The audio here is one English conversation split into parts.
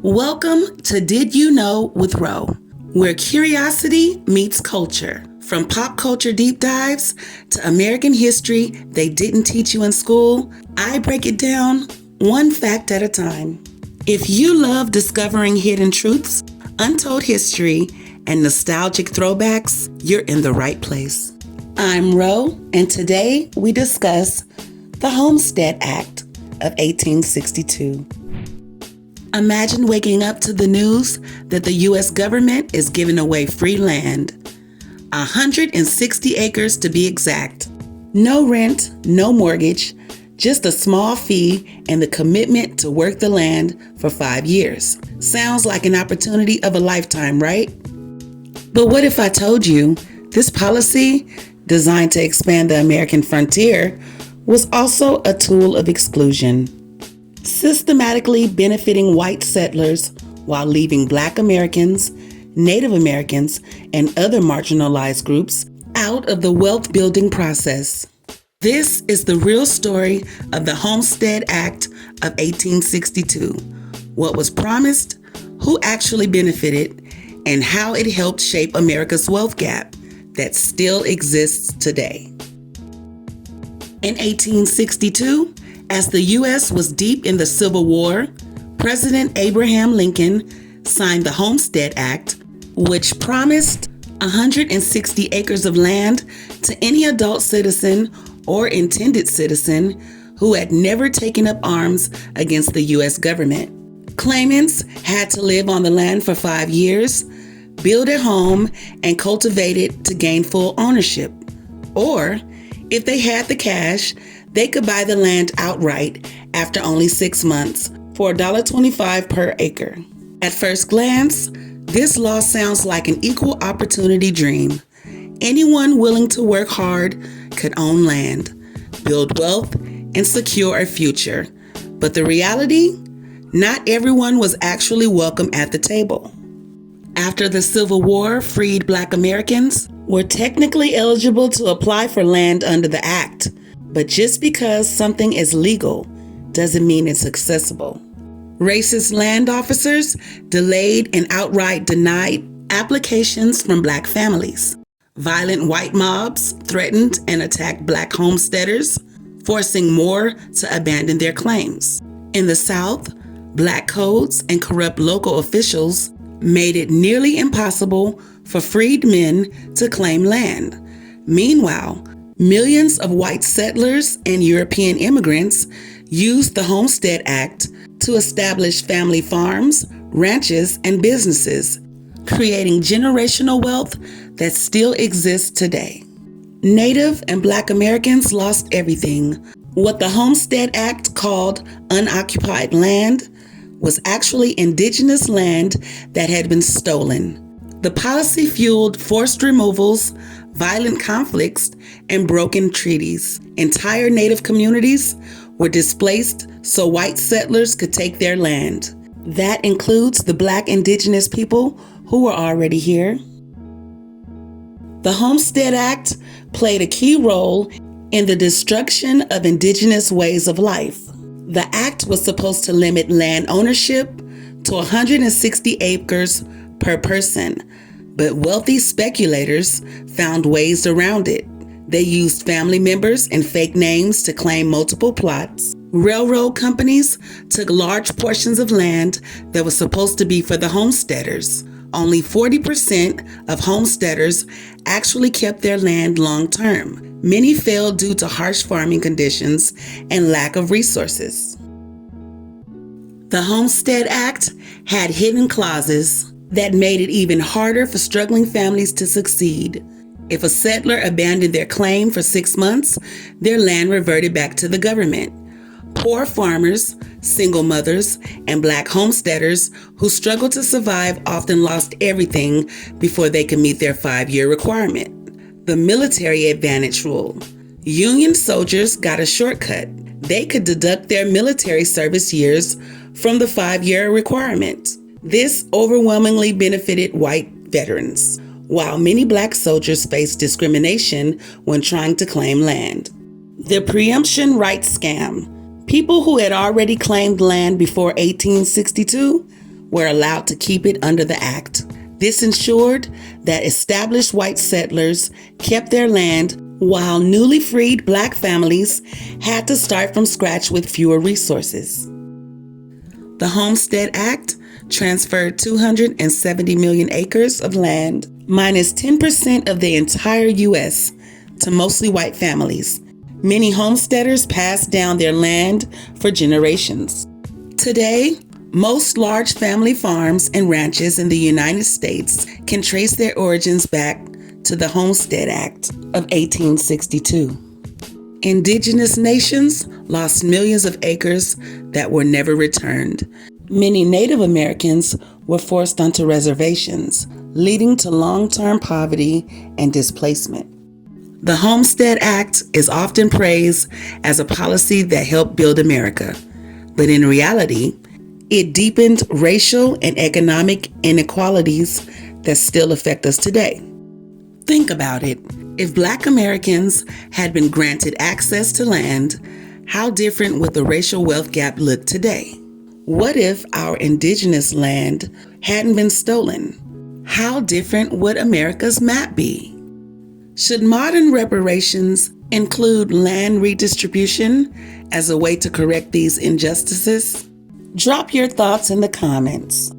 Welcome to Did You Know with Ro, where curiosity meets culture. From pop culture deep dives to American history they didn't teach you in school, I break it down one fact at a time. If you love discovering hidden truths, untold history, and nostalgic throwbacks, you're in the right place. I'm Ro, and today we discuss the Homestead Act of 1862. Imagine waking up to the news that the U.S. government is giving away free land, 160 acres to be exact. No rent, no mortgage, just a small fee and the commitment to work the land for 5 years. Sounds like an opportunity of a lifetime, right? But what if I told you this policy, designed to expand the American frontier, was also a tool of exclusion, systematically benefiting white settlers while leaving Black Americans, Native Americans, and other marginalized groups out of the wealth-building process? This is the real story of the Homestead Act of 1862. What was promised, who actually benefited, and how it helped shape America's wealth gap that still exists today. In 1862, as the U.S. was deep in the Civil War, President Abraham Lincoln signed the Homestead Act, which promised 160 acres of land to any adult citizen or intended citizen who had never taken up arms against the U.S. government. Claimants had to live on the land for 5 years, build a home, and cultivate it to gain full ownership. Or, if they had the cash, they could buy the land outright after only 6 months for $1.25 per acre. At first glance, this law sounds like an equal opportunity dream. Anyone willing to work hard could own land, build wealth, and secure a future. But the reality? Not everyone was actually welcome at the table. After the Civil War, freed Black Americans were technically eligible to apply for land under the Act. But just because something is legal doesn't mean it's accessible. Racist land officers delayed and outright denied applications from Black families. Violent white mobs threatened and attacked Black homesteaders, forcing more to abandon their claims. In the South, Black codes and corrupt local officials made it nearly impossible for freed men to claim land. Meanwhile, millions of white settlers and European immigrants used the Homestead Act to establish family farms, ranches, and businesses, creating generational wealth that still exists today. Native and Black Americans lost everything. What the Homestead Act called unoccupied land was actually indigenous land that had been stolen. The policy fueled forced removals, violent conflicts, and broken treaties. Entire Native communities were displaced so white settlers could take their land. That includes the Black indigenous people who were already here. The Homestead Act played a key role in the destruction of indigenous ways of life. The act was supposed to limit land ownership to 160 acres per person, but wealthy speculators found ways around it. They used family members and fake names to claim multiple plots. Railroad companies took large portions of land that was supposed to be for the homesteaders. Only 40% of homesteaders actually kept their land long term. Many failed due to harsh farming conditions and lack of resources. The Homestead Act had hidden clauses that made it even harder for struggling families to succeed. If a settler abandoned their claim for 6 months, their land reverted back to the government. Poor farmers, single mothers, and Black homesteaders who struggled to survive often lost everything before they could meet their 5-year requirement. The military advantage rule. Union soldiers got a shortcut. They could deduct their military service years from the 5-year requirement. This overwhelmingly benefited white veterans, while many Black soldiers faced discrimination when trying to claim land. The preemption rights scam. People who had already claimed land before 1862 were allowed to keep it under the act. This ensured that established white settlers kept their land while newly freed Black families had to start from scratch with fewer resources. The Homestead Act transferred 270 million acres of land, minus 10% of the entire U.S., to mostly white families. Many homesteaders passed down their land for generations. Today, most large family farms and ranches in the United States can trace their origins back to the Homestead Act of 1862. Indigenous nations lost millions of acres that were never returned. Many Native Americans were forced onto reservations, leading to long-term poverty and displacement. The Homestead Act is often praised as a policy that helped build America, but in reality, it deepened racial and economic inequalities that still affect us today. Think about it. If Black Americans had been granted access to land, how different would the racial wealth gap look today? What if our indigenous land hadn't been stolen? How different would America's map be? Should modern reparations include land redistribution as a way to correct these injustices? Drop your thoughts in the comments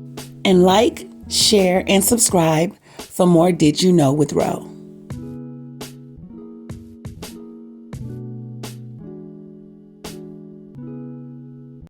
and like, share, and subscribe for more Did You Know with Ro.